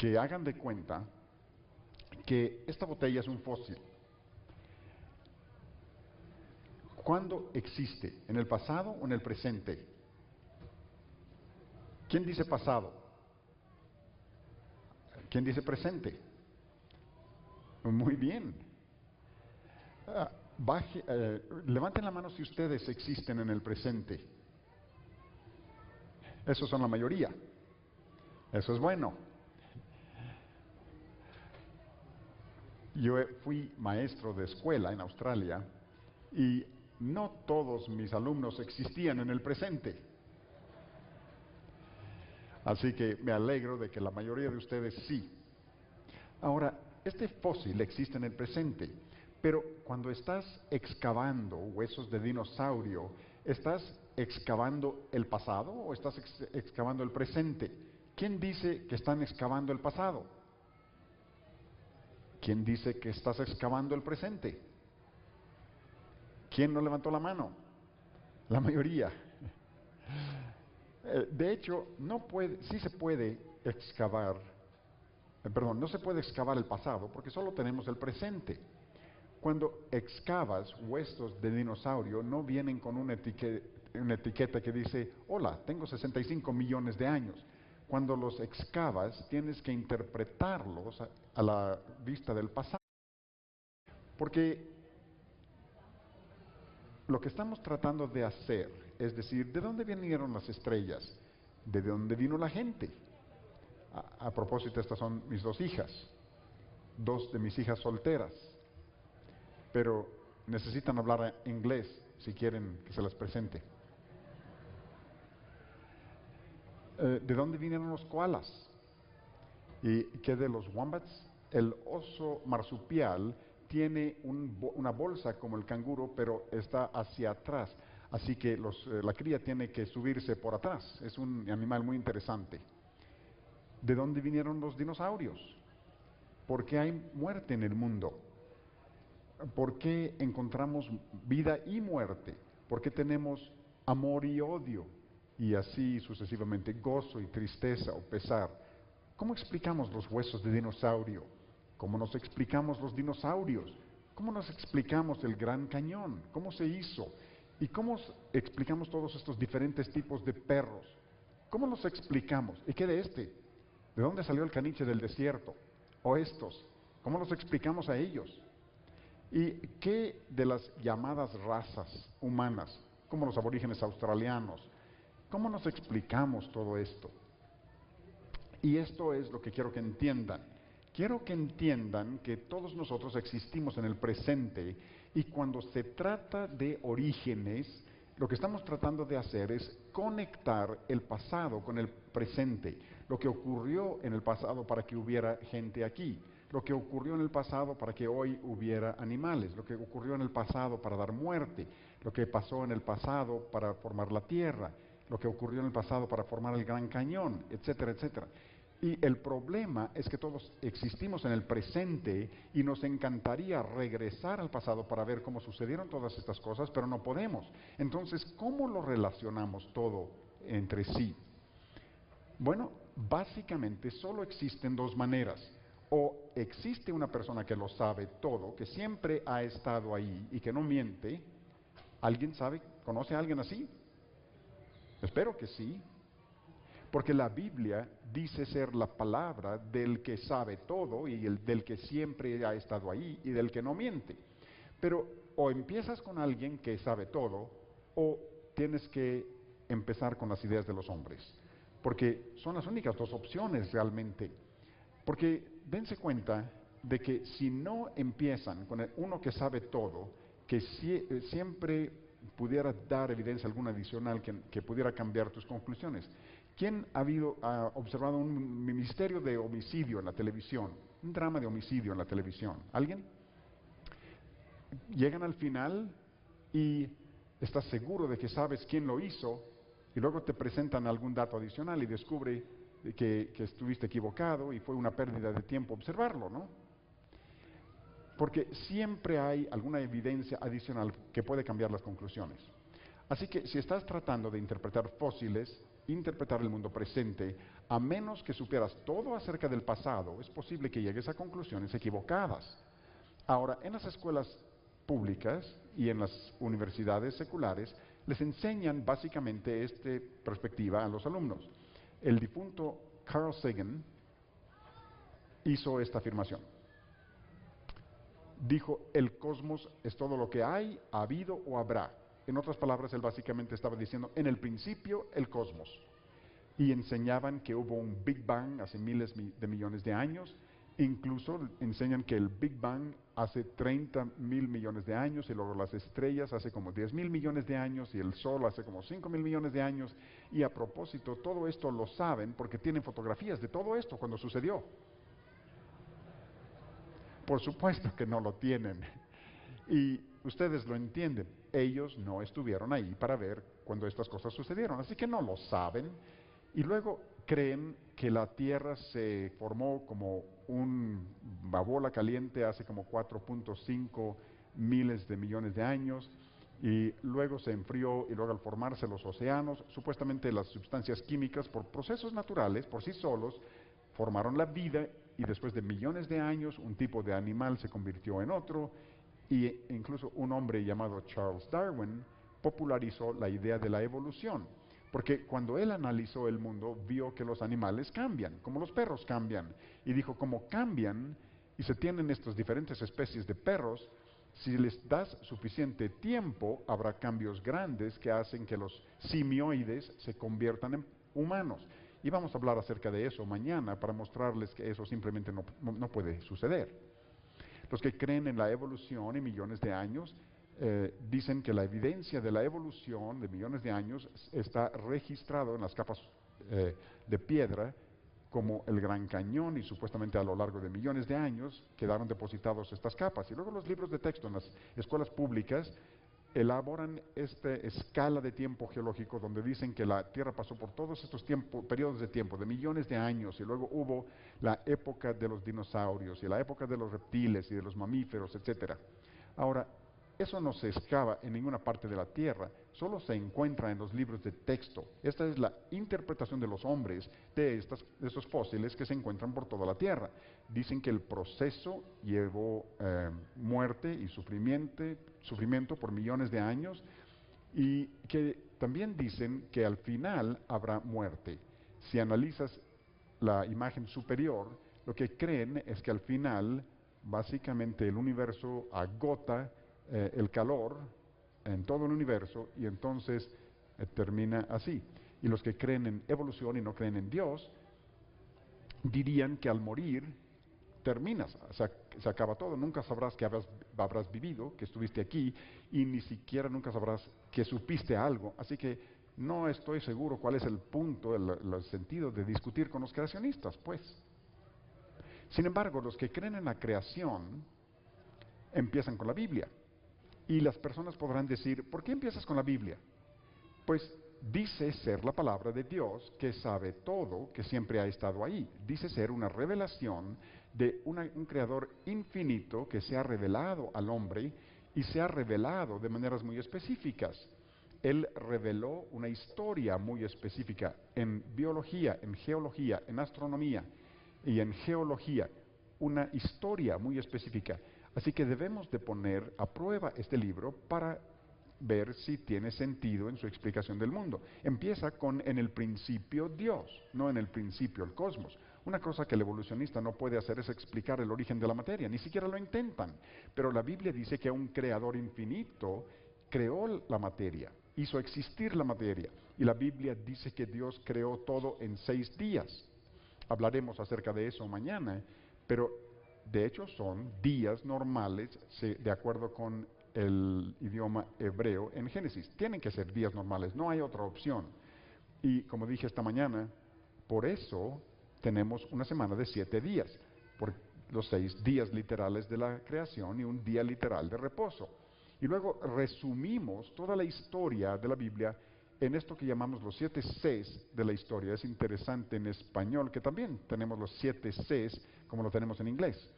que hagan de cuenta que esta botella es un fósil. ¿Cuándo existe? ¿En el pasado o en el presente? ¿Quién dice pasado? ¿Quién dice presente? Muy bien. Levanten la mano si ustedes existen en el presente. Esos son la mayoría. Eso es bueno. Yo fui maestro de escuela en Australia y no todos mis alumnos existían en el presente. Así que me alegro de que la mayoría de ustedes sí. Ahora, este fósil existe en el presente, pero cuando estás excavando huesos de dinosaurio, ¿estás excavando el pasado o estás excavando el presente? ¿Quién dice que están excavando el pasado? ¿Quién dice que estás excavando el presente? ¿Quién no levantó la mano? La mayoría. De hecho, sí se puede excavar, no se puede excavar el pasado porque solo tenemos el presente. Cuando excavas huesos de dinosaurio, no vienen con una etiqueta que dice, hola, tengo 65 millones de años. Cuando los excavas, tienes que interpretarlos a la vista del pasado. Porque lo que estamos tratando de hacer es decir, ¿de dónde vinieron las estrellas? ¿De dónde vino la gente? A propósito, estas son mis dos hijas, dos de mis hijas solteras, pero necesitan hablar inglés si quieren que se las presente. ¿De dónde vinieron los koalas? ¿Y qué de los wombats? El oso marsupial tiene una bolsa como el canguro, pero está hacia atrás. Así que la cría tiene que subirse por atrás. Es un animal muy interesante. ¿De dónde vinieron los dinosaurios? ¿Por qué hay muerte en el mundo? ¿Por qué encontramos vida y muerte? ¿Por qué tenemos amor y odio? Y así sucesivamente, gozo y tristeza o pesar. ¿Cómo explicamos los huesos de dinosaurio? ¿Cómo nos explicamos los dinosaurios? ¿Cómo nos explicamos el Gran Cañón? ¿Cómo se hizo? ¿Y cómo explicamos todos estos diferentes tipos de perros? ¿Cómo los explicamos? ¿Y qué de este? ¿De dónde salió el caniche del desierto? ¿O estos? ¿Cómo los explicamos a ellos? ¿Y qué de las llamadas razas humanas, como los aborígenes australianos? ¿Cómo nos explicamos todo esto? Y esto es lo que quiero que entiendan. Quiero que entiendan que todos nosotros existimos en el presente y cuando se trata de orígenes, lo que estamos tratando de hacer es conectar el pasado con el presente, lo que ocurrió en el pasado para que hubiera gente aquí, lo que ocurrió en el pasado para que hoy hubiera animales, lo que ocurrió en el pasado para dar muerte, lo que pasó en el pasado para formar la Tierra, lo que ocurrió en el pasado para formar el Gran Cañón, etcétera, etcétera. Y el problema es que todos existimos en el presente y nos encantaría regresar al pasado para ver cómo sucedieron todas estas cosas, pero no podemos. Entonces, ¿cómo lo relacionamos todo entre sí? Bueno, básicamente solo existen dos maneras. O existe una persona que lo sabe todo, que siempre ha estado ahí y que no miente. ¿Alguien sabe? ¿Conoce a alguien así? Espero que sí. Porque la Biblia dice ser la palabra del que sabe todo y del que siempre ha estado ahí y del que no miente. Pero o empiezas con alguien que sabe todo o tienes que empezar con las ideas de los hombres. Porque son las únicas dos opciones realmente. Porque dense cuenta de que si no empiezan con uno que sabe todo, que siempre pudiera dar evidencia alguna adicional que pudiera cambiar tus conclusiones. ¿Quién ha observado un misterio de homicidio en la televisión? Un drama de homicidio en la televisión. ¿Alguien? Llegan al final y estás seguro de que sabes quién lo hizo y luego te presentan algún dato adicional y descubre que estuviste equivocado y fue una pérdida de tiempo observarlo, ¿no? Porque siempre hay alguna evidencia adicional que puede cambiar las conclusiones. Así que si estás tratando de interpretar fósiles, interpretar el mundo presente, a menos que supieras todo acerca del pasado, es posible que llegues a conclusiones equivocadas. Ahora, en las escuelas públicas y en las universidades seculares, les enseñan básicamente esta perspectiva a los alumnos. El difunto Carl Sagan hizo esta afirmación. Dijo, el cosmos es todo lo que hay, ha habido o habrá. En otras palabras, él básicamente estaba diciendo, en el principio, el cosmos. Y enseñaban que hubo un Big Bang hace miles de millones de años. Incluso enseñan que el Big Bang hace 30.000 millones de años, y luego las estrellas hace como 10.000 millones de años, y el Sol hace como 5.000 millones de años. Y a propósito, todo esto lo saben porque tienen fotografías de todo esto cuando sucedió. Por supuesto que no lo tienen. Y ustedes lo entienden. Ellos no estuvieron ahí para ver cuando estas cosas sucedieron, así que no lo saben. Y luego creen que la Tierra se formó como una bola caliente hace como 4.5 miles de millones de años, y luego se enfrió, y luego al formarse los océanos, supuestamente las sustancias químicas por procesos naturales, por sí solos, formaron la vida, y después de millones de años un tipo de animal se convirtió en otro, y incluso un hombre llamado Charles Darwin popularizó la idea de la evolución, porque cuando él analizó el mundo vio que los animales cambian, como los perros cambian, y dijo, como cambian y se tienen estas diferentes especies de perros, si les das suficiente tiempo habrá cambios grandes que hacen que los simioides se conviertan en humanos. Y vamos a hablar acerca de eso mañana para mostrarles que eso simplemente no puede suceder. Los que creen en la evolución y millones de años dicen que la evidencia de la evolución de millones de años está registrado en las capas de piedra, como el Gran Cañón, y supuestamente a lo largo de millones de años quedaron depositados estas capas. Y luego los libros de texto en las escuelas públicas elaboran esta escala de tiempo geológico donde dicen que la Tierra pasó por todos estos periodos de tiempo, de millones de años, y luego hubo la época de los dinosaurios, y la época de los reptiles, y de los mamíferos, etc. Ahora, eso no se excava en ninguna parte de la Tierra, solo se encuentra en los libros de texto. Esta es la interpretación de los hombres de estos fósiles que se encuentran por toda la Tierra. Dicen que el proceso llevó muerte y sufrimiento por millones de años, y que también dicen que al final habrá muerte. Si analizas la imagen superior, lo que creen es que al final básicamente el universo agota el calor en todo el universo, y entonces termina así. Y los que creen en evolución y no creen en Dios dirían que al morir terminas, se acaba todo, nunca sabrás que habrás vivido, que estuviste aquí, y ni siquiera nunca sabrás que supiste algo. Así que no estoy seguro cuál es el punto, el sentido de discutir con los creacionistas, pues. Sin embargo, los que creen en la creación empiezan con la Biblia. Y las personas podrán decir, ¿por qué empiezas con la Biblia? Pues dice ser la palabra de Dios que sabe todo, que siempre ha estado ahí. Dice ser una revelación de un creador infinito que se ha revelado al hombre, y se ha revelado de maneras muy específicas. Él reveló una historia muy específica en biología, en geología, en astronomía y en geología, una historia muy específica. Así que debemos de poner a prueba este libro para ver si tiene sentido en su explicación del mundo. Empieza con en el principio Dios, no en el principio el cosmos. Una cosa que el evolucionista no puede hacer es explicar el origen de la materia, ni siquiera lo intentan. Pero la Biblia dice que un creador infinito creó la materia, hizo existir la materia. Y la Biblia dice que Dios creó todo en 6 días. Hablaremos acerca de eso mañana, pero de hecho son días normales de acuerdo con el idioma hebreo en Génesis. Tienen que ser días normales, no hay otra opción. Y como dije esta mañana, por eso tenemos una semana de 7 días, por los 6 días literales de la creación y un día literal de reposo. Y luego resumimos toda la historia de la Biblia en esto que llamamos los 7 Cs de la historia. Es interesante en español que también tenemos los 7 Cs como lo tenemos en inglés.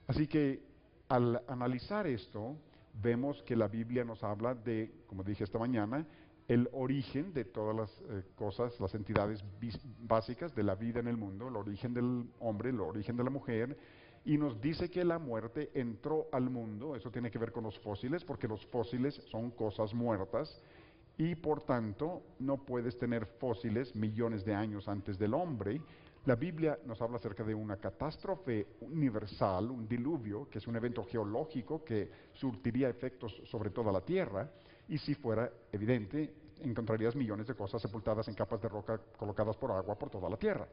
Así que al analizar esto, vemos que la Biblia nos habla de, como dije esta mañana, el origen de todas las cosas, las entidades básicas de la vida en el mundo, el origen del hombre, el origen de la mujer, y nos dice que la muerte entró al mundo. Eso tiene que ver con los fósiles, porque los fósiles son cosas muertas, y por tanto no puedes tener fósiles millones de años antes del hombre. La Biblia nos habla acerca de una catástrofe universal, un diluvio, que es un evento geológico que surtiría efectos sobre toda la Tierra, y si fuera evidente, encontrarías millones de cosas sepultadas en capas de roca colocadas por agua por toda la Tierra.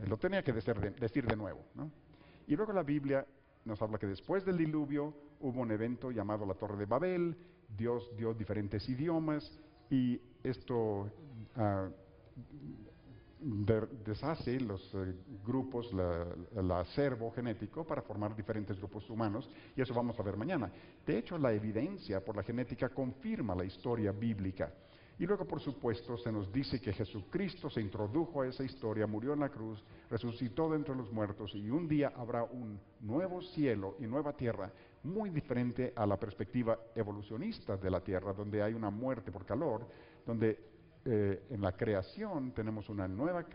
Lo tenía que decir de nuevo, ¿no? Y luego la Biblia nos habla que después del diluvio hubo un evento llamado la Torre de Babel. Dios dio diferentes idiomas, y esto deshace los grupos, el acervo genético para formar diferentes grupos humanos, y eso vamos a ver mañana. De hecho, la evidencia por la genética confirma la historia bíblica. Y luego, por supuesto, se nos dice que Jesucristo se introdujo a esa historia, murió en la cruz, resucitó de entre los muertos, y un día habrá un nuevo cielo y nueva tierra, muy diferente a la perspectiva evolucionista de la tierra, donde hay una muerte por calor, donde en la creación tenemos una nueva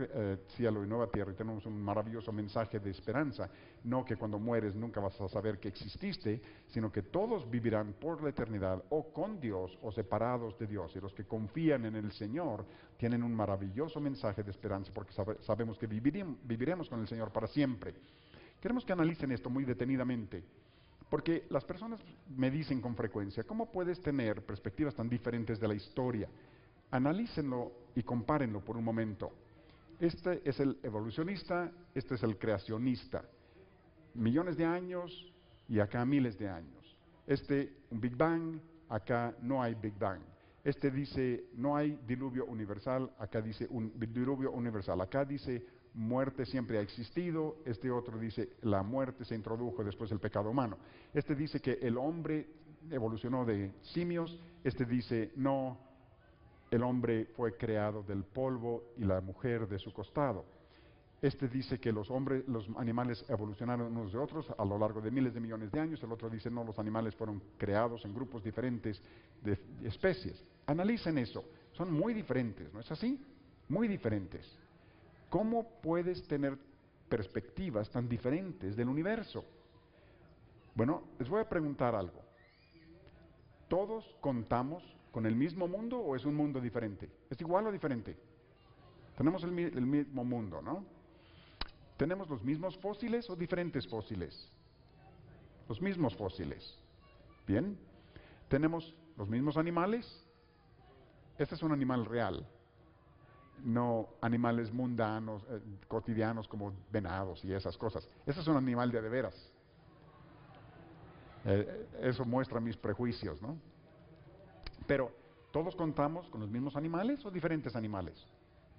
cielo y nueva tierra, y tenemos un maravilloso mensaje de esperanza. No que cuando mueres nunca vas a saber que exististe, sino que todos vivirán por la eternidad, o con Dios o separados de Dios. Y los que confían en el Señor tienen un maravilloso mensaje de esperanza, porque sabemos que viviremos con el Señor para siempre. Queremos que analicen esto muy detenidamente, porque las personas me dicen con frecuencia: ¿cómo puedes tener perspectivas tan diferentes de la historia? Analícenlo y compárenlo por un momento. Este es el evolucionista, este es el creacionista. Millones de años y acá miles de años. Un Big Bang, acá no hay Big Bang. Este dice no hay diluvio universal, acá dice un diluvio universal. Acá dice muerte siempre ha existido, este otro dice la muerte se introdujo después del pecado humano. Este dice que el hombre evolucionó de simios, este dice no, el hombre fue creado del polvo y la mujer de su costado. Este dice que los animales evolucionaron unos de otros a lo largo de miles de millones de años. El otro dice no, los animales fueron creados en grupos diferentes de especies. Analicen eso, son muy diferentes, ¿no es así? Muy diferentes. ¿Cómo puedes tener perspectivas tan diferentes del universo? Bueno, les voy a preguntar algo. ¿Todos contamos con el mismo mundo o es un mundo diferente? ¿Es igual o diferente? Tenemos el mismo mundo, ¿no? ¿Tenemos los mismos fósiles o diferentes fósiles? Los mismos fósiles. Bien. ¿Tenemos los mismos animales? Este es un animal real, no animales mundanos, cotidianos como venados y esas cosas. Este es un animal de veras. Eso muestra mis prejuicios, ¿no? Pero, ¿todos contamos con los mismos animales o diferentes animales?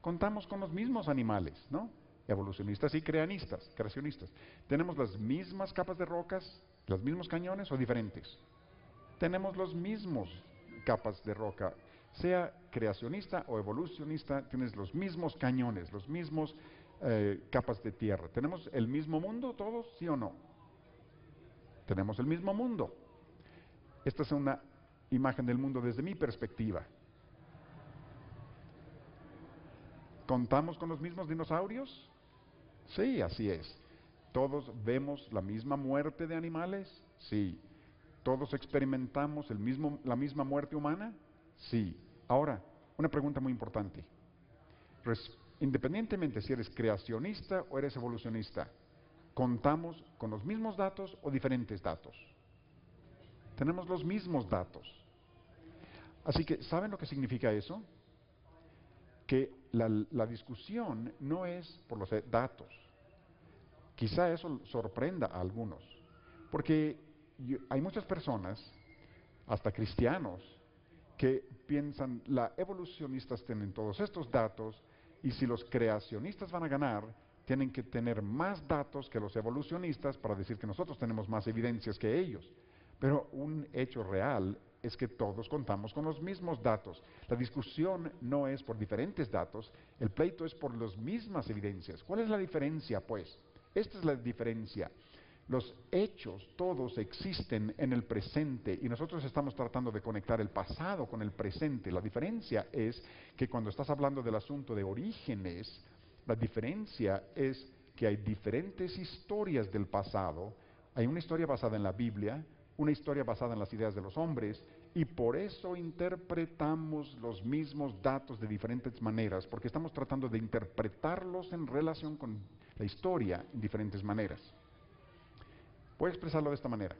Contamos con los mismos animales, ¿no? Evolucionistas y creacionistas. ¿Tenemos las mismas capas de rocas, los mismos cañones o diferentes? Tenemos los mismos capas de roca. Sea creacionista o evolucionista, tienes los mismos cañones, los mismos capas de tierra. ¿Tenemos el mismo mundo todos, sí o no? Tenemos el mismo mundo. Esta es una imagen del mundo desde mi perspectiva. ¿Contamos con los mismos dinosaurios? Sí, así es. ¿Todos vemos la misma muerte de animales? Sí. ¿Todos experimentamos la misma muerte humana? Sí. Ahora, una pregunta muy importante. Independientemente si eres creacionista o eres evolucionista, ¿contamos con los mismos datos o diferentes datos? Tenemos los mismos datos. Así que, ¿saben lo que significa eso? Que la discusión no es por los datos. Quizá eso sorprenda a algunos, porque hay muchas personas, hasta cristianos, que piensan, los evolucionistas tienen todos estos datos, y si los creacionistas van a ganar, tienen que tener más datos que los evolucionistas para decir que nosotros tenemos más evidencias que ellos. Pero un hecho real es que todos contamos con los mismos datos. La discusión no es por diferentes datos, el pleito es por las mismas evidencias. ¿Cuál es la diferencia, pues? Esta es la diferencia. Los hechos todos existen en el presente y nosotros estamos tratando de conectar el pasado con el presente. La diferencia es que cuando estás hablando del asunto de orígenes, la diferencia es que hay diferentes historias del pasado. Hay una historia basada en la Biblia, una historia basada en las ideas de los hombres, y por eso interpretamos los mismos datos de diferentes maneras, porque estamos tratando de interpretarlos en relación con la historia en diferentes maneras. Voy a expresarlo de esta manera.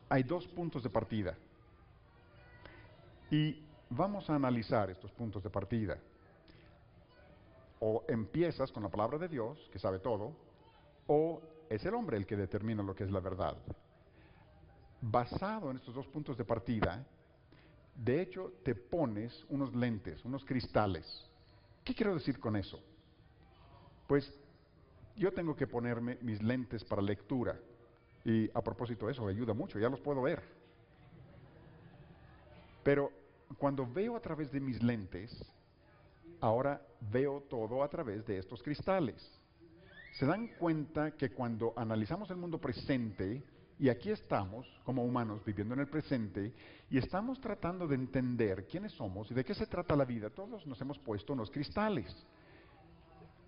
Hay dos puntos de partida y vamos a analizar estos puntos de partida. O empiezas con la palabra de Dios, que sabe todo, o es el hombre el que determina lo que es la verdad. Basado en estos dos puntos de partida, de hecho te pones unos lentes, unos cristales. ¿Qué quiero decir con eso? Pues yo tengo que ponerme mis lentes para lectura. Y a propósito de eso, ayuda mucho, ya los puedo ver. Pero cuando veo a través de mis lentes, ahora veo todo a través de estos cristales. ¿Se dan cuenta que cuando analizamos el mundo presente, y aquí estamos como humanos viviendo en el presente, y estamos tratando de entender quiénes somos y de qué se trata la vida, todos nos hemos puesto unos cristales?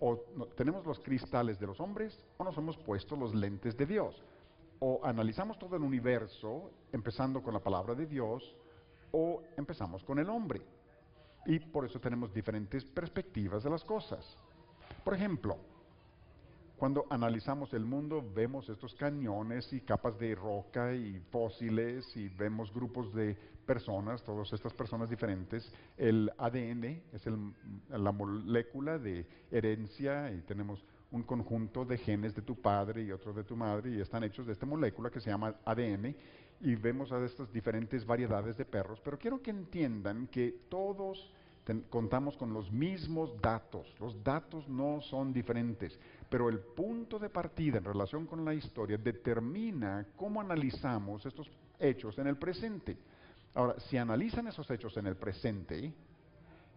O tenemos los cristales de los hombres o nos hemos puesto los lentes de Dios. O analizamos todo el universo empezando con la palabra de Dios o empezamos con el hombre. Y por eso tenemos diferentes perspectivas de las cosas. Por ejemplo, cuando analizamos el mundo vemos estos cañones y capas de roca y fósiles y vemos grupos de personas, todas estas personas diferentes. El ADN es la molécula de herencia y tenemos un conjunto de genes de tu padre y otro de tu madre y están hechos de esta molécula que se llama ADN y vemos a estas diferentes variedades de perros, pero quiero que entiendan que todos contamos con los mismos los datos no son diferentes, pero el punto de partida en relación con la historia determina cómo analizamos estos hechos en el presente. Ahora, si analizan esos hechos en el presente,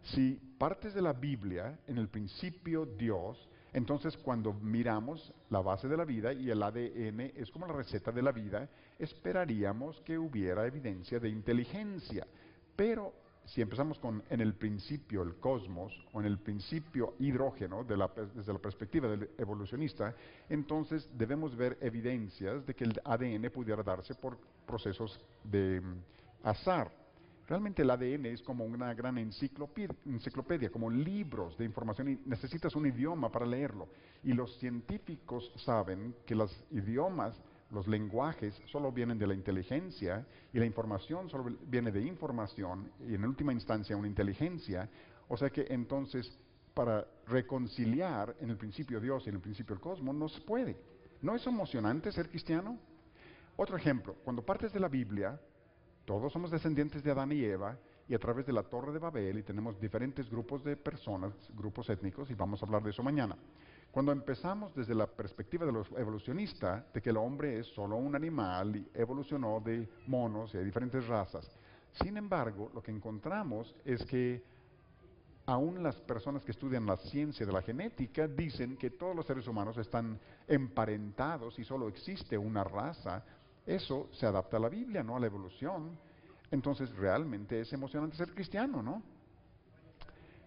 si partes de la Biblia, en el principio Dios, entonces cuando miramos la base de la vida y el ADN es como la receta de la vida, esperaríamos que hubiera evidencia de inteligencia. Pero si empezamos con en el principio el cosmos o en el principio hidrógeno desde la perspectiva del evolucionista, entonces debemos ver evidencias de que el ADN pudiera darse por procesos de azar. Realmente el ADN es como una gran enciclopedia, como libros de información y necesitas un idioma para leerlo. Y los científicos saben que los idiomas, los lenguajes, solo vienen de la inteligencia y la información solo viene de información y en última instancia una inteligencia. O sea que entonces para reconciliar en el principio Dios y en el principio el cosmos no se puede. ¿No es emocionante ser cristiano? Otro ejemplo, cuando partes de la Biblia, todos somos descendientes de Adán y Eva y a través de la Torre de Babel y tenemos diferentes grupos de personas, grupos étnicos y vamos a hablar de eso mañana. Cuando empezamos desde la perspectiva de los evolucionistas, de que el hombre es solo un animal y evolucionó de monos y de diferentes razas, sin embargo, lo que encontramos es que aún las personas que estudian la ciencia de la genética dicen que todos los seres humanos están emparentados y solo existe una raza. Eso se adapta a la Biblia, no a la evolución. Entonces realmente es emocionante ser cristiano, ¿no?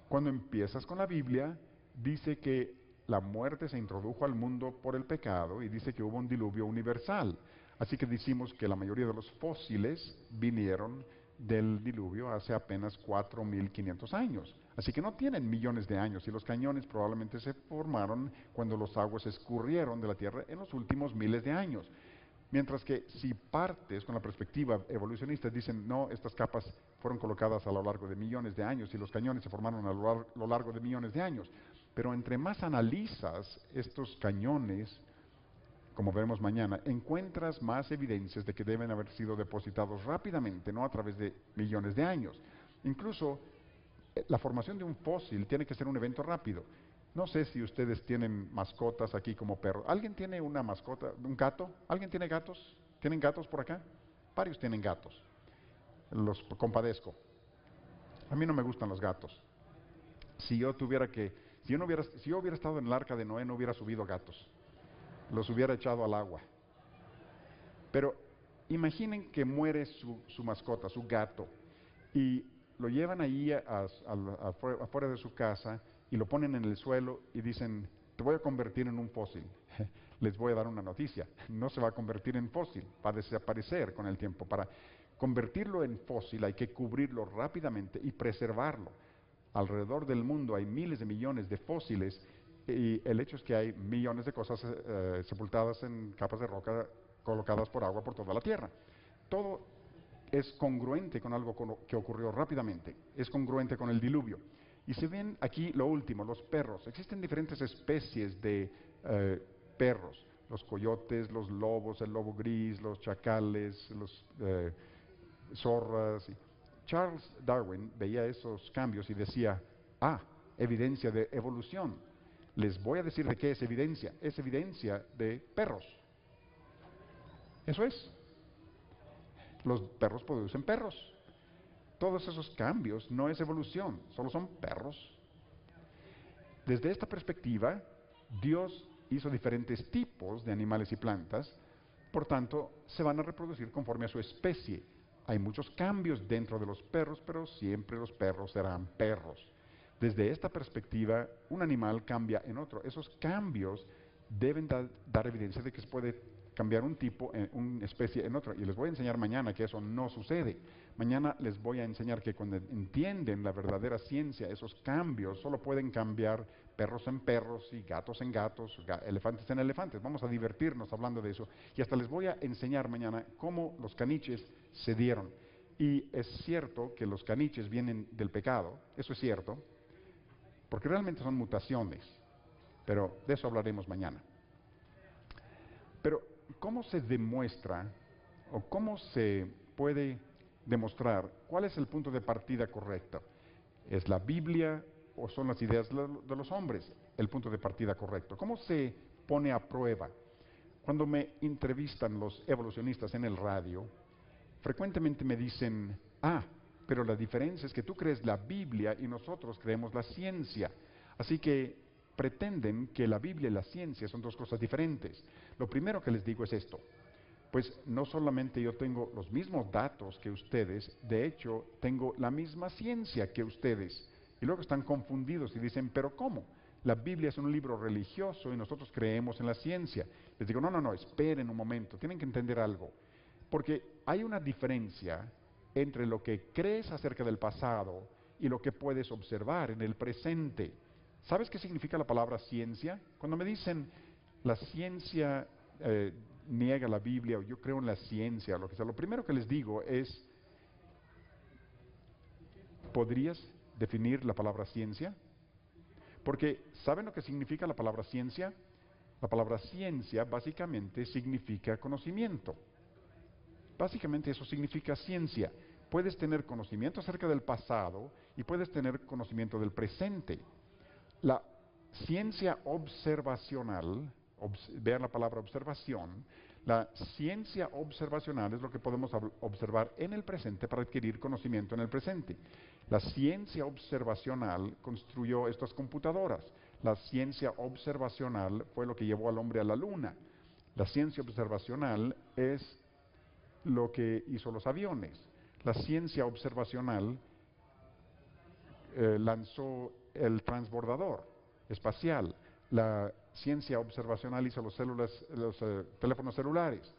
Cuando empiezas con la Biblia, dice que la muerte se introdujo al mundo por el pecado y dice que hubo un diluvio universal. Así que decimos que la mayoría de los fósiles vinieron del diluvio hace apenas 4.500 años. Así que no tienen millones de años y los cañones probablemente se formaron cuando los aguas escurrieron de la Tierra en los últimos miles de años. Mientras que si partes con la perspectiva evolucionista, dicen, no, estas capas fueron colocadas a lo largo de millones de años y los cañones se formaron a lo largo de millones de años. Pero entre más analizas estos cañones, como veremos mañana, encuentras más evidencias de que deben haber sido depositados rápidamente, no a través de millones de años. Incluso la formación de un fósil tiene que ser un evento rápido. No sé si ustedes tienen mascotas aquí como perros. ¿Alguien tiene una mascota, un gato? ¿Alguien tiene gatos? ¿Tienen gatos por acá? Varios tienen gatos. Los compadezco. A mí no me gustan los gatos. Si yo hubiera estado en el arca de Noé, no hubiera subido gatos. los hubiera echado al agua. Pero imaginen que muere su mascota, su gato, y lo llevan ahí afuera de su casa y lo ponen en el suelo y dicen, te voy a convertir en un fósil. Les voy a dar una noticia, no se va a convertir en fósil, va a desaparecer con el tiempo. Para convertirlo en fósil hay que cubrirlo rápidamente y preservarlo. Alrededor del mundo hay miles de millones de fósiles y el hecho es que hay millones de cosas sepultadas en capas de roca colocadas por agua por toda la Tierra. Todo es congruente con algo que ocurrió rápidamente, es congruente con el diluvio. Y se ven aquí lo último, los perros. Existen diferentes especies de perros, los coyotes, los lobos, el lobo gris, los chacales, los zorras. Charles Darwin veía esos cambios y decía, evidencia de evolución. Les voy a decir de qué es evidencia de perros. Eso es. Los perros producen perros. Todos esos cambios no es evolución, solo son perros. Desde esta perspectiva, Dios hizo diferentes tipos de animales y plantas, por tanto, se van a reproducir conforme a su especie. Hay muchos cambios dentro de los perros, pero siempre los perros serán perros. Desde esta perspectiva, un animal cambia en otro. Esos cambios deben dar evidencia de que se puede cambiar un tipo, una especie en otro. Y les voy a enseñar mañana que eso no sucede. Mañana les voy a enseñar que cuando entienden la verdadera ciencia, esos cambios solo pueden cambiar perros en perros y gatos en gatos, elefantes en elefantes. Vamos a divertirnos hablando de eso. Y hasta les voy a enseñar mañana cómo los caniches se dieron. Y es cierto que los caniches vienen del pecado, eso es cierto, porque realmente son mutaciones, pero de eso hablaremos mañana. Pero, ¿cómo se demuestra o cómo se puede demostrar cuál es el punto de partida correcto? ¿Es la Biblia o son las ideas de los hombres el punto de partida correcto? ¿Cómo se pone a prueba? Cuando me entrevistan los evolucionistas en el radio, frecuentemente me dicen, pero la diferencia es que tú crees la Biblia y nosotros creemos la ciencia. Así que pretenden que la Biblia y la ciencia son dos cosas diferentes. Lo primero que les digo es esto. Pues no solamente yo tengo los mismos datos que ustedes, de hecho tengo la misma ciencia que ustedes. Y luego están confundidos y dicen, ¿pero cómo? La Biblia es un libro religioso y nosotros creemos en la ciencia. Les digo, no, esperen un momento, tienen que entender algo. Porque hay una diferencia entre lo que crees acerca del pasado y lo que puedes observar en el presente. ¿Sabes qué significa la palabra ciencia? Cuando me dicen la ciencia niega la Biblia o yo creo en la ciencia, lo que sea, lo primero que les digo es, ¿podrías definir la palabra ciencia? Porque ¿saben lo que significa la palabra ciencia? La palabra ciencia básicamente significa conocimiento. Básicamente eso significa ciencia. Puedes tener conocimiento acerca del pasado y puedes tener conocimiento del presente. La ciencia observacional, vean la palabra observación, la ciencia observacional es lo que podemos observar en el presente para adquirir conocimiento en el presente. La ciencia observacional construyó estas computadoras. La ciencia observacional fue lo que llevó al hombre a la luna. La ciencia observacional es lo que hizo los aviones. La ciencia observacional lanzó el transbordador espacial. La ciencia observacional hizo los teléfonos celulares.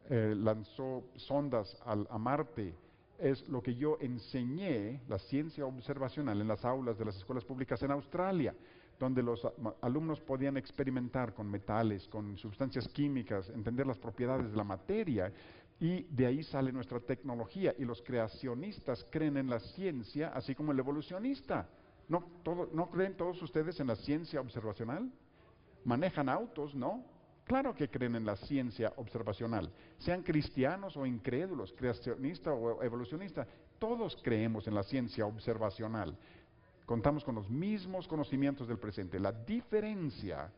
Lanzó sondas a Marte. Es lo que yo enseñé, la ciencia observacional, en las aulas de las escuelas públicas en Australia, donde los alumnos podían experimentar con metales, con sustancias químicas, entender las propiedades de la materia, y de ahí sale nuestra tecnología. Y los creacionistas creen en la ciencia, así como el evolucionista. ¿No creen todos ustedes en la ciencia observacional? ¿Manejan autos? No. Claro que creen en la ciencia observacional. Sean cristianos o incrédulos, creacionista o evolucionista, todos creemos en la ciencia observacional. Contamos con los mismos conocimientos del presente. La diferencia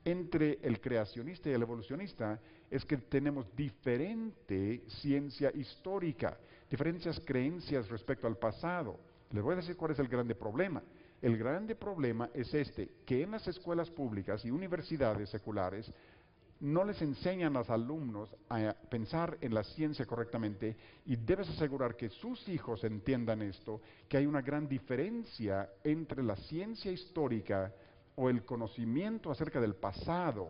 entre el creacionista y el evolucionista es que tenemos diferente ciencia histórica, diferentes creencias respecto al pasado. Les voy a decir cuál es el grande problema. El grande problema es que en las escuelas públicas y universidades seculares no les enseñan a los alumnos a pensar en la ciencia correctamente, y debes asegurar que sus hijos entiendan esto, que hay una gran diferencia entre la ciencia histórica o el conocimiento acerca del pasado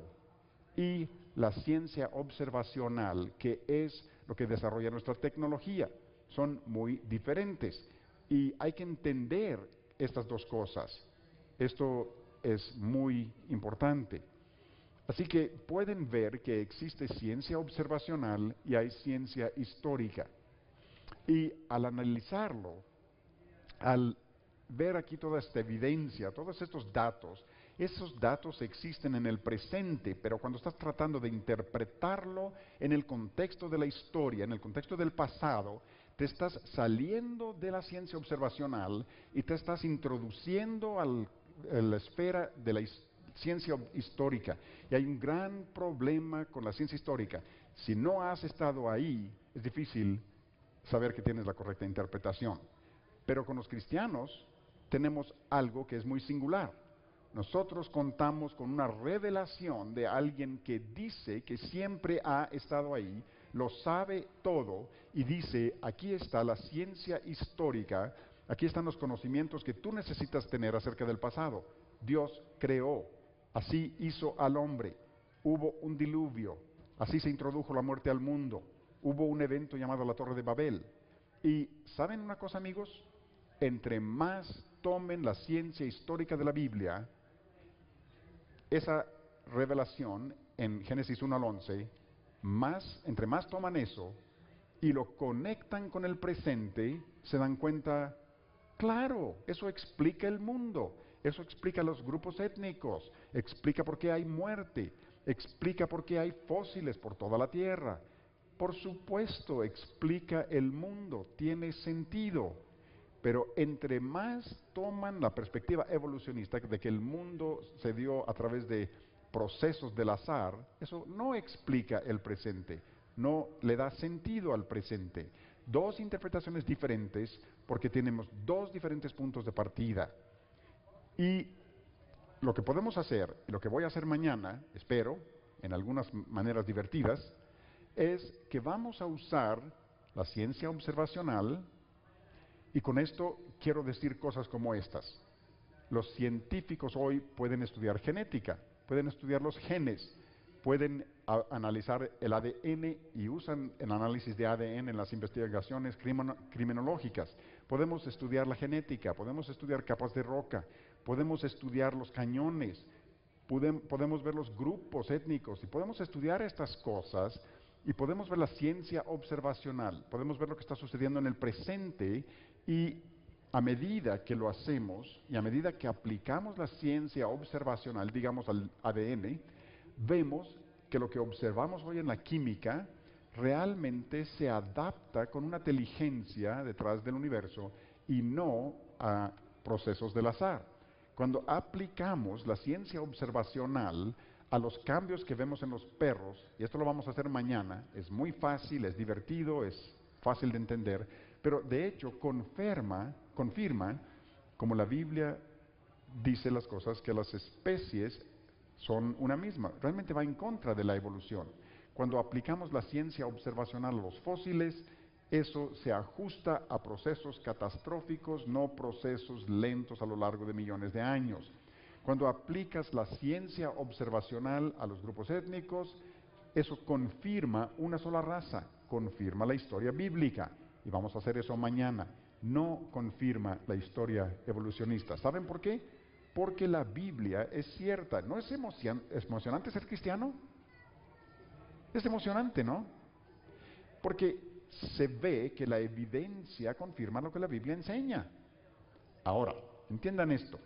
y la ciencia observacional, que es lo que desarrolla nuestra tecnología. Son muy diferentes y hay que entender estas dos cosas. Esto es muy importante. Así que pueden ver que existe ciencia observacional y hay ciencia histórica. Y al analizarlo, al ver aquí toda esta evidencia, todos estos datos, esos datos existen en el presente, pero cuando estás tratando de interpretarlo en el contexto de la historia, en el contexto del pasado, te estás saliendo de la ciencia observacional y te estás introduciendo a la esfera de la ciencia histórica. Y hay un gran problema con la ciencia histórica. Si no has estado ahí, es difícil saber que tienes la correcta interpretación. Pero con los cristianos tenemos algo que es muy singular. Nosotros contamos con una revelación de alguien que dice que siempre ha estado ahí, lo sabe todo y dice, aquí está la ciencia histórica, aquí están los conocimientos que tú necesitas tener acerca del pasado. Dios creó, así hizo al hombre, hubo un diluvio, así se introdujo la muerte al mundo, hubo un evento llamado la Torre de Babel. Y ¿saben una cosa, amigos? Entre más tomen la ciencia histórica de la Biblia, esa revelación en Génesis 1 al 11, entre más toman eso y lo conectan con el presente, se dan cuenta, claro, eso explica el mundo, eso explica los grupos étnicos, explica por qué hay muerte, explica por qué hay fósiles por toda la tierra. Por supuesto, explica el mundo, tiene sentido. Pero entre más toman la perspectiva evolucionista de que el mundo se dio a través de procesos del azar, eso no explica el presente, no le da sentido al presente. Dos interpretaciones diferentes porque tenemos dos diferentes puntos de partida. Y lo que podemos hacer, y lo que voy a hacer mañana, espero, en algunas maneras divertidas, es que vamos a usar la ciencia observacional. Y con esto quiero decir cosas como estas. Los científicos hoy pueden estudiar genética, pueden estudiar los genes, pueden analizar el ADN y usan el análisis de ADN en las investigaciones criminológicas. Podemos estudiar la genética, podemos estudiar capas de roca, podemos estudiar los cañones, podemos ver los grupos étnicos y podemos estudiar estas cosas y podemos ver la ciencia observacional, podemos ver lo que está sucediendo en el presente. Y a medida que lo hacemos y a medida que aplicamos la ciencia observacional, digamos al ADN, vemos que lo que observamos hoy en la química realmente se adapta con una inteligencia detrás del universo y no a procesos del azar. Cuando aplicamos la ciencia observacional a los cambios que vemos en los perros, y esto lo vamos a hacer mañana, es muy fácil, es divertido, es fácil de entender, pero de hecho confirma, como la Biblia dice las cosas, que las especies son una misma. Realmente va en contra de la evolución. Cuando aplicamos la ciencia observacional a los fósiles, eso se ajusta a procesos catastróficos, no procesos lentos a lo largo de millones de años. Cuando aplicas la ciencia observacional a los grupos étnicos, eso confirma una sola raza, confirma la historia bíblica. Y vamos a hacer eso mañana. No confirma la historia evolucionista. ¿Saben por qué? Porque la Biblia es cierta. ¿No es emocionante ser cristiano? Es emocionante, ¿no? Porque se ve que la evidencia confirma lo que la Biblia enseña. Ahora, entiendan esto.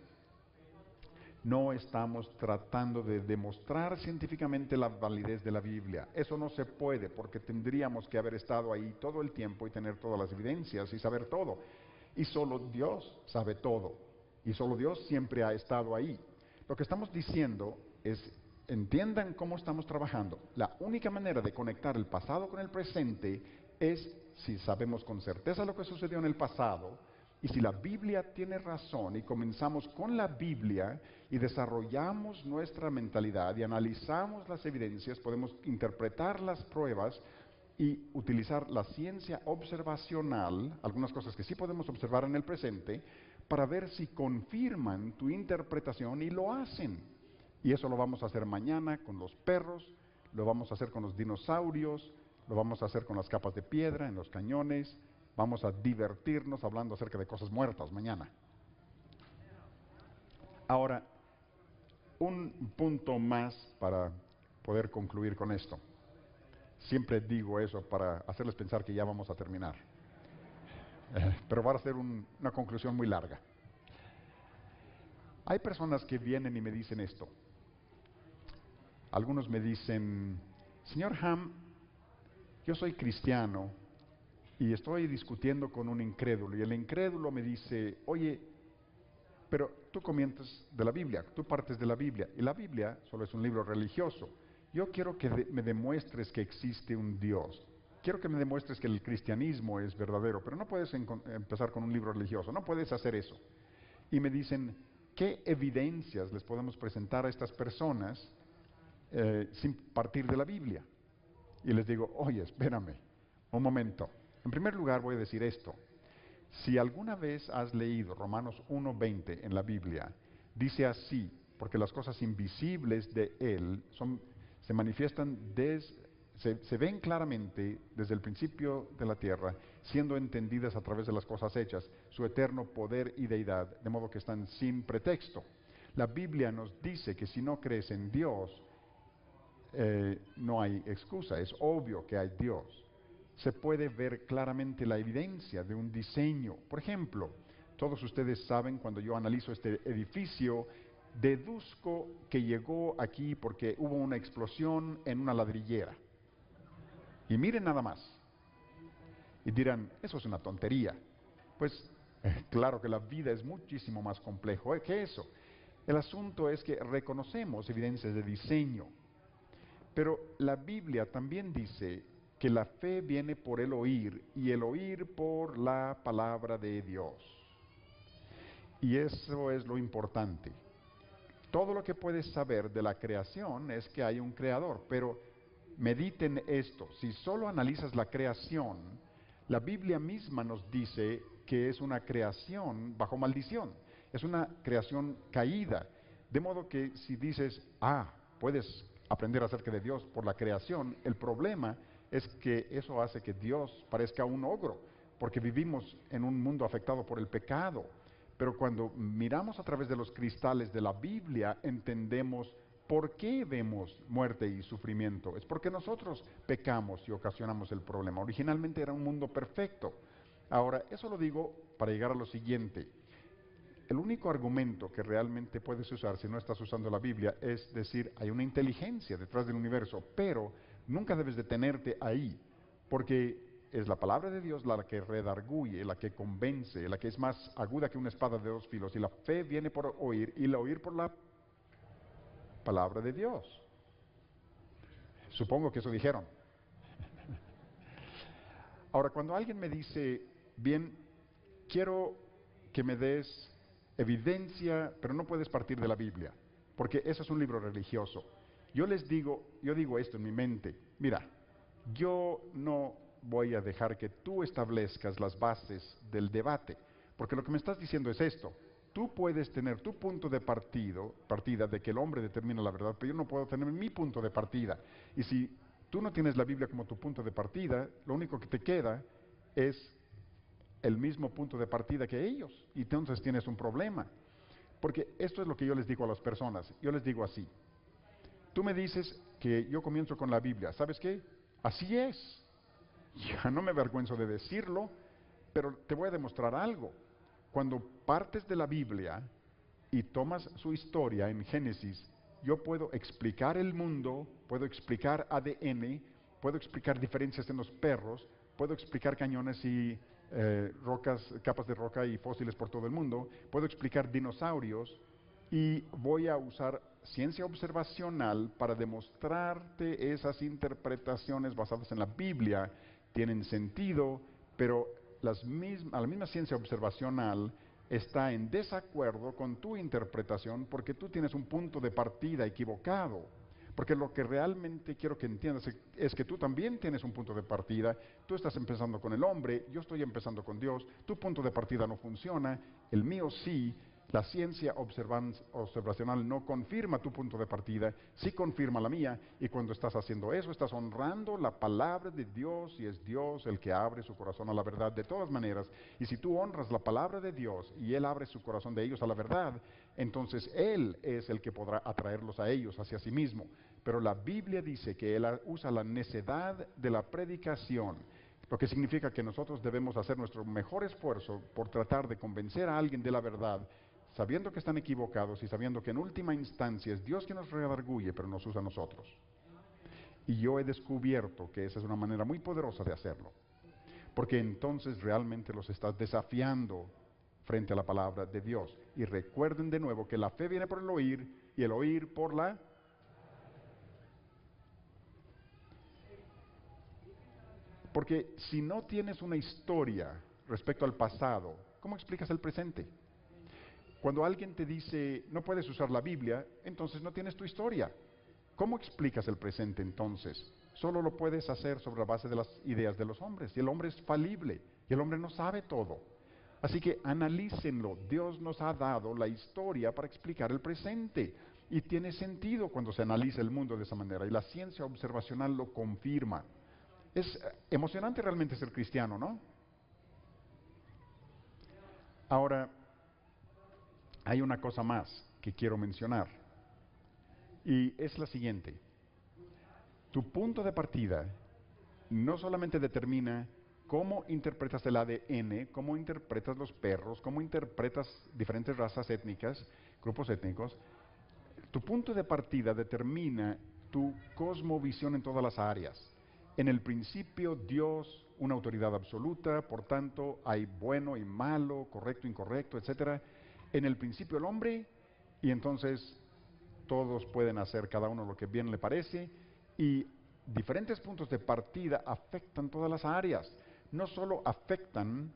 No estamos tratando de demostrar científicamente la validez de la Biblia. Eso no se puede porque tendríamos que haber estado ahí todo el tiempo y tener todas las evidencias y saber todo. Y solo Dios sabe todo. Y solo Dios siempre ha estado ahí. Lo que estamos diciendo es, entiendan cómo estamos trabajando. La única manera de conectar el pasado con el presente es si sabemos con certeza lo que sucedió en el pasado Y si la Biblia tiene razón y comenzamos con la Biblia y desarrollamos nuestra mentalidad y analizamos las evidencias, podemos interpretar las pruebas y utilizar la ciencia observacional, algunas cosas que sí podemos observar en el presente, para ver si confirman tu interpretación y lo hacen. Y eso lo vamos a hacer mañana con los perros, lo vamos a hacer con los dinosaurios, lo vamos a hacer con las capas de piedra en los cañones, vamos a divertirnos hablando acerca de cosas muertas mañana. Ahora, un punto más para poder concluir con esto. Siempre digo eso para hacerles pensar que ya vamos a terminar. Pero va a ser una conclusión muy larga. Hay personas que vienen y me dicen esto. Algunos me dicen, señor Ham, yo soy cristiano y estoy discutiendo con un incrédulo. Y el incrédulo me dice, oye, pero tú comienzas de la Biblia, tú partes de la Biblia. Y la Biblia solo es un libro religioso. Yo quiero que me demuestres que existe un Dios. Quiero que me demuestres que el cristianismo es verdadero, pero no puedes empezar con un libro religioso, no puedes hacer eso. Y me dicen, ¿qué evidencias les podemos presentar a estas personas sin partir de la Biblia? Y les digo, oye, espérame, un momento. En primer lugar voy a decir esto. Si alguna vez has leído Romanos 1:20 en la Biblia, dice así, porque las cosas invisibles de Él se manifiestan, se ven claramente desde el principio de la tierra, siendo entendidas a través de las cosas hechas, su eterno poder y deidad, de modo que están sin pretexto. La Biblia nos dice que si no crees en Dios, no hay excusa, es obvio que hay Dios. Se puede ver claramente la evidencia de un diseño. Por ejemplo, todos ustedes saben, cuando yo analizo este edificio, deduzco que llegó aquí porque hubo una explosión en una ladrillera. Y miren nada más. Y dirán, eso es una tontería. Pues claro que la vida es muchísimo más complejo que eso. El asunto es que reconocemos evidencias de diseño. Pero la Biblia también dice que la fe viene por el oír y el oír por la palabra de Dios. Y eso es lo importante. Todo lo que puedes saber de la creación es que hay un creador, pero mediten esto, si solo analizas la creación, la Biblia misma nos dice que es una creación bajo maldición, es una creación caída, de modo que si dices, puedes aprender acerca de Dios por la creación, el problema es que eso hace que Dios parezca un ogro, porque vivimos en un mundo afectado por el pecado. Pero cuando miramos a través de los cristales de la Biblia, entendemos por qué vemos muerte y sufrimiento. Es porque nosotros pecamos y ocasionamos el problema. Originalmente era un mundo perfecto. Ahora, eso lo digo para llegar a lo siguiente. El único argumento que realmente puedes usar si no estás usando la Biblia es decir, hay una inteligencia detrás del universo, pero nunca debes detenerte ahí, porque es la palabra de Dios la que redarguye, la que convence, la que es más aguda que una espada de dos filos, y la fe viene por oír, y la oír por la palabra de Dios. Supongo que eso dijeron. Ahora, cuando alguien me dice, bien, quiero que me des evidencia, pero no puedes partir de la Biblia, porque eso es un libro religioso. Yo digo esto en mi mente, mira, yo no voy a dejar que tú establezcas las bases del debate, porque lo que me estás diciendo es esto, tú puedes tener tu punto de partida de que el hombre determina la verdad, pero yo no puedo tener mi punto de partida. Y si tú no tienes la Biblia como tu punto de partida, lo único que te queda es el mismo punto de partida que ellos, y entonces tienes un problema. Porque esto es lo que yo les digo a las personas, yo les digo así, tú me dices que yo comienzo con la Biblia, ¿sabes qué? Así es, ya no me avergüenzo de decirlo, pero te voy a demostrar algo. Cuando partes de la Biblia y tomas su historia en Génesis, yo puedo explicar el mundo, puedo explicar ADN, puedo explicar diferencias en los perros, puedo explicar cañones y rocas, capas de roca y fósiles por todo el mundo, puedo explicar dinosaurios y voy a usar ciencia observacional para demostrarte esas interpretaciones basadas en la Biblia tienen sentido, pero la misma ciencia observacional está en desacuerdo con tu interpretación porque tú tienes un punto de partida equivocado. Porque lo que realmente quiero que entiendas es que tú también tienes un punto de partida. Tú estás empezando con el hombre, yo estoy empezando con Dios. Tu punto de partida no funciona, el mío sí. La ciencia observacional no confirma tu punto de partida, sí confirma la mía. Y cuando estás haciendo eso, estás honrando la palabra de Dios y es Dios el que abre su corazón a la verdad de todas maneras. Y si tú honras la palabra de Dios y Él abre su corazón de ellos a la verdad, entonces Él es el que podrá atraerlos a ellos hacia sí mismo. Pero la Biblia dice que Él usa la necedad de la predicación, lo que significa que nosotros debemos hacer nuestro mejor esfuerzo por tratar de convencer a alguien de la verdad, sabiendo que están equivocados y sabiendo que en última instancia es Dios quien nos redarguye, pero nos usa a nosotros. Y yo he descubierto que esa es una manera muy poderosa de hacerlo, porque entonces realmente los estás desafiando frente a la palabra de Dios. Y recuerden de nuevo que la fe viene por el oír y el oír por la... Porque si no tienes una historia respecto al pasado, ¿cómo explicas el presente? Cuando alguien te dice, no puedes usar la Biblia, entonces no tienes tu historia. ¿Cómo explicas el presente entonces? Solo lo puedes hacer sobre la base de las ideas de los hombres. Y el hombre es falible, y el hombre no sabe todo. Así que analícenlo. Dios nos ha dado la historia para explicar el presente. Y tiene sentido cuando se analiza el mundo de esa manera. Y la ciencia observacional lo confirma. Es emocionante realmente ser cristiano, ¿no? Ahora, hay una cosa más que quiero mencionar, y es la siguiente. Tu punto de partida no solamente determina cómo interpretas el ADN, cómo interpretas los perros, cómo interpretas diferentes razas étnicas, grupos étnicos. Tu punto de partida determina tu cosmovisión en todas las áreas. En el principio, Dios, una autoridad absoluta, por tanto, hay bueno y malo, correcto, incorrecto, etc. En el principio, el hombre, y entonces todos pueden hacer cada uno lo que bien le parece, y diferentes puntos de partida afectan todas las áreas. No solo afectan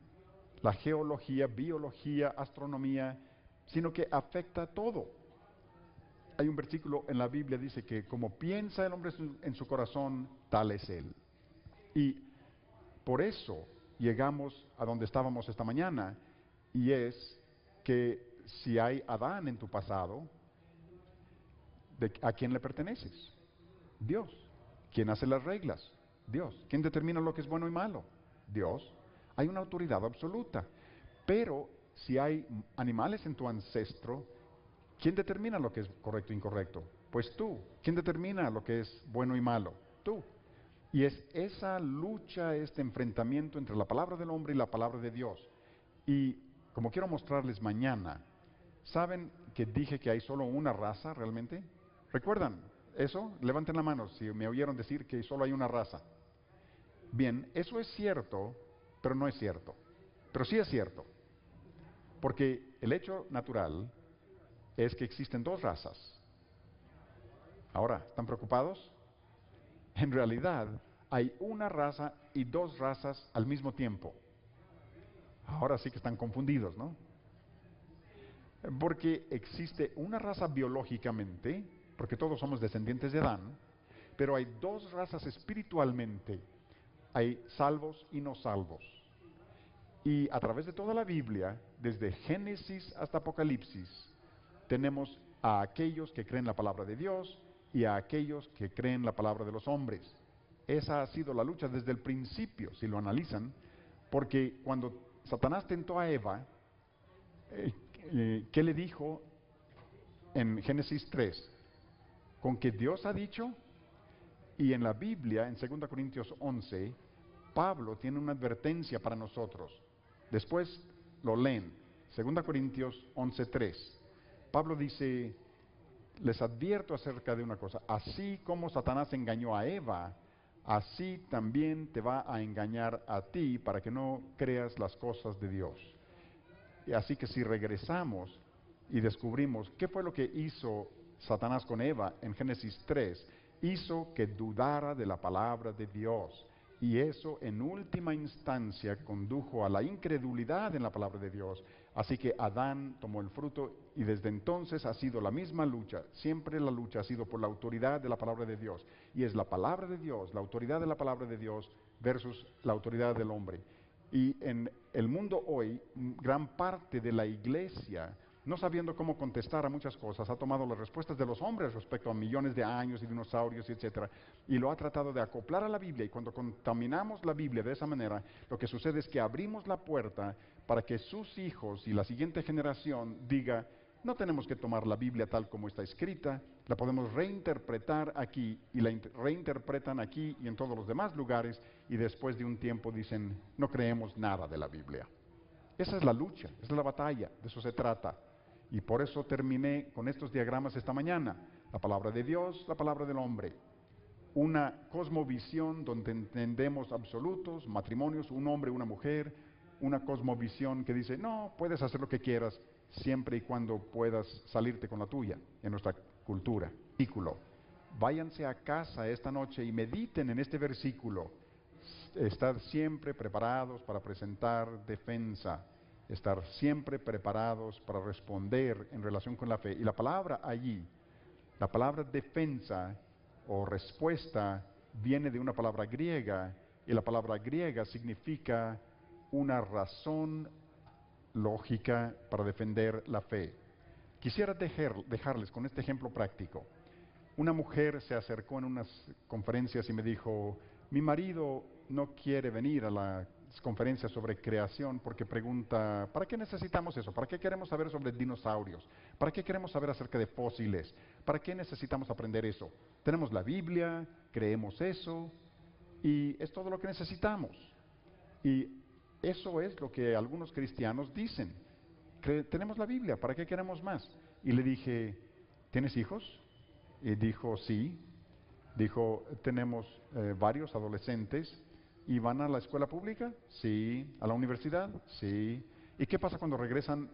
la geología, biología, astronomía, sino que afecta todo. Hay un versículo en la Biblia, dice que como piensa el hombre en su corazón, tal es él. Y por eso llegamos a donde estábamos esta mañana, y es que si hay Adán en tu pasado, ¿a quién le perteneces? Dios. ¿Quién hace las reglas? Dios. ¿Quién determina lo que es bueno y malo? Dios. Hay una autoridad absoluta. Pero si hay animales en tu ancestro, ¿quién determina lo que es correcto e incorrecto? Pues tú. ¿Quién determina lo que es bueno y malo? Tú. Y es esa lucha, este enfrentamiento entre la palabra del hombre y la palabra de Dios. Y como quiero mostrarles mañana, ¿saben que dije que hay solo una raza realmente? ¿Recuerdan eso? Levanten la mano si me oyeron decir que solo hay una raza. Bien, eso es cierto, pero no es cierto. Pero sí es cierto. Porque el hecho natural es que existen dos razas. Ahora, ¿están preocupados? En realidad, hay una raza y dos razas al mismo tiempo. Ahora sí que están confundidos, ¿no? Porque existe una raza biológicamente, porque todos somos descendientes de Adán, pero hay dos razas espiritualmente. Hay salvos y no salvos. Y a través de toda la Biblia, desde Génesis hasta Apocalipsis, tenemos a aquellos que creen la palabra de Dios y a aquellos que creen la palabra de los hombres. Esa ha sido la lucha desde el principio, si lo analizan, porque cuando Satanás tentó a Eva, ¿qué le dijo en Génesis 3? Con que Dios ha dicho, y en la Biblia, en 2 Corintios 11, Pablo tiene una advertencia para nosotros. Después lo leen, 2 Corintios 11:3. Pablo dice, les advierto acerca de una cosa, así como Satanás engañó a Eva, así también te va a engañar a ti para que no creas las cosas de Dios. Y así que si regresamos y descubrimos qué fue lo que hizo Satanás con Eva en Génesis 3, hizo que dudara de la palabra de Dios. Y eso en última instancia condujo a la incredulidad en la palabra de Dios. Así que Adán tomó el fruto y desde entonces ha sido la misma lucha. Siempre la lucha ha sido por la autoridad de la palabra de Dios. Y es la palabra de Dios, la autoridad de la palabra de Dios versus la autoridad del hombre. Y en el mundo hoy, gran parte de la iglesia, no sabiendo cómo contestar a muchas cosas, ha tomado las respuestas de los hombres respecto a millones de años y dinosaurios, etcétera, y lo ha tratado de acoplar a la Biblia. Y cuando contaminamos la Biblia de esa manera, lo que sucede es que abrimos la puerta para que sus hijos y la siguiente generación diga: no tenemos que tomar la Biblia tal como está escrita, la podemos reinterpretar aquí, y la reinterpretan aquí y en todos los demás lugares, y después de un tiempo dicen: no creemos nada de la Biblia. Esa es la lucha, esa es la batalla, de eso se trata. Y por eso terminé con estos diagramas esta mañana: la palabra de Dios, la palabra del hombre. Una cosmovisión donde entendemos absolutos, matrimonios, un hombre, una mujer. Una cosmovisión que dice: no, puedes hacer lo que quieras siempre y cuando puedas salirte con la tuya, en nuestra cultura. Versículo. Váyanse a casa esta noche y mediten en este versículo. Estar siempre preparados para presentar defensa. Estar siempre preparados para responder en relación con la fe. Y la palabra allí, la palabra defensa o respuesta, viene de una palabra griega, y la palabra griega significa una razón lógica para defender la fe. Quisiera dejarles con este ejemplo práctico. Una mujer se acercó en unas conferencias y me dijo: mi marido no quiere venir a las conferencias sobre creación porque pregunta: ¿para qué necesitamos eso? ¿Para qué queremos saber sobre dinosaurios? ¿Para qué queremos saber acerca de fósiles? ¿Para qué necesitamos aprender eso? Tenemos la Biblia, creemos eso, y es todo lo que necesitamos. Y eso es lo que algunos cristianos dicen: tenemos la Biblia, ¿para qué queremos más? Y le dije: ¿tienes hijos? Y dijo: sí. Dijo: tenemos varios adolescentes. ¿Y van a la escuela pública? Sí. ¿A la universidad? Sí. ¿Y qué pasa cuando regresan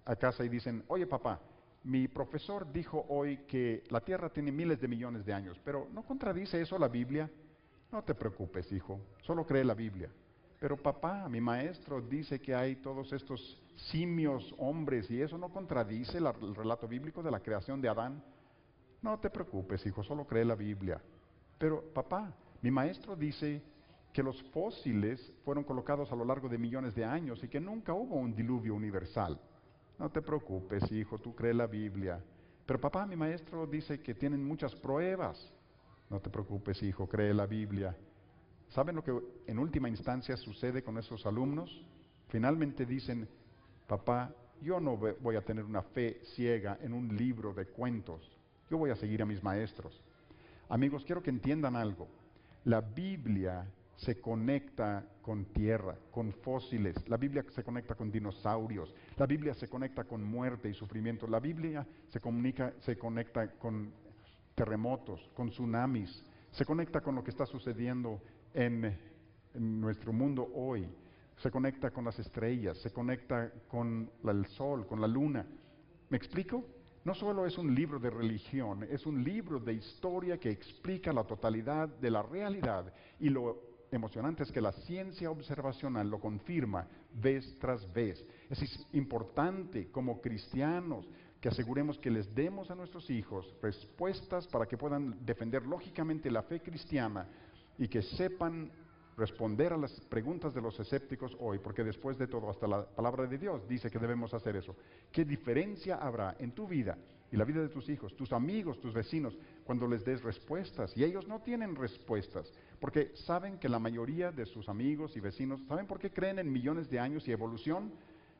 a casa y dicen: oye papá, mi profesor dijo hoy que la Tierra tiene miles de millones de años, pero ¿no contradice eso la Biblia? No te preocupes, hijo, solo cree la Biblia. Pero papá, mi maestro dice que hay todos estos simios, hombres, y eso no contradice el relato bíblico de la creación de Adán. No te preocupes, hijo, solo cree la Biblia. Pero papá, mi maestro dice que los fósiles fueron colocados a lo largo de millones de años y que nunca hubo un diluvio universal. No te preocupes, hijo, tú cree la Biblia. Pero papá, mi maestro dice que tienen muchas pruebas. No te preocupes, hijo, cree la Biblia. ¿Saben lo que en última instancia sucede con esos alumnos? Finalmente dicen: papá, yo no voy a tener una fe ciega en un libro de cuentos. Yo voy a seguir a mis maestros. Amigos, quiero que entiendan algo. La Biblia se conecta con tierra, con fósiles. La Biblia se conecta con dinosaurios. La Biblia se conecta con muerte y sufrimiento. La Biblia se conecta con terremotos, con tsunamis. Se conecta con lo que está sucediendo en nuestro mundo hoy. Se conecta con las estrellas, se conecta con el sol, con la luna. ¿Me explico? No solo es un libro de religión, es un libro de historia que explica la totalidad de la realidad, y lo emocionante es que la ciencia observacional lo confirma vez tras vez. Es importante como cristianos que aseguremos que les demos a nuestros hijos respuestas para que puedan defender lógicamente la fe cristiana y que sepan responder a las preguntas de los escépticos hoy, porque después de todo, hasta la palabra de Dios dice que debemos hacer eso. ¿Qué diferencia habrá en tu vida y la vida de tus hijos, tus amigos, tus vecinos, cuando les des respuestas? Y ellos no tienen respuestas, porque saben que la mayoría de sus amigos y vecinos, ¿saben por qué creen en millones de años y evolución?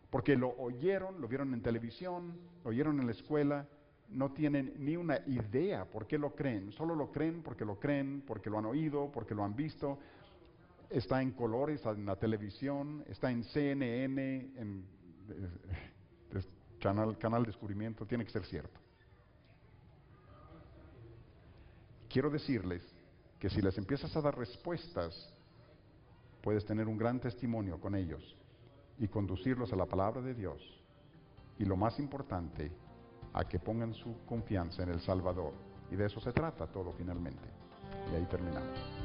Porque lo oyeron, lo vieron en televisión, lo oyeron en la escuela. No tienen ni una idea por qué lo creen, solo lo creen, porque lo han oído, porque lo han visto. Está en colores en la televisión, está en CNN, en Canal Descubrimiento, tiene que ser cierto. Quiero decirles que si les empiezas a dar respuestas, puedes tener un gran testimonio con ellos y conducirlos a la palabra de Dios. Y lo más importante, a que pongan su confianza en el Salvador. Y de eso se trata todo finalmente. Y ahí terminamos.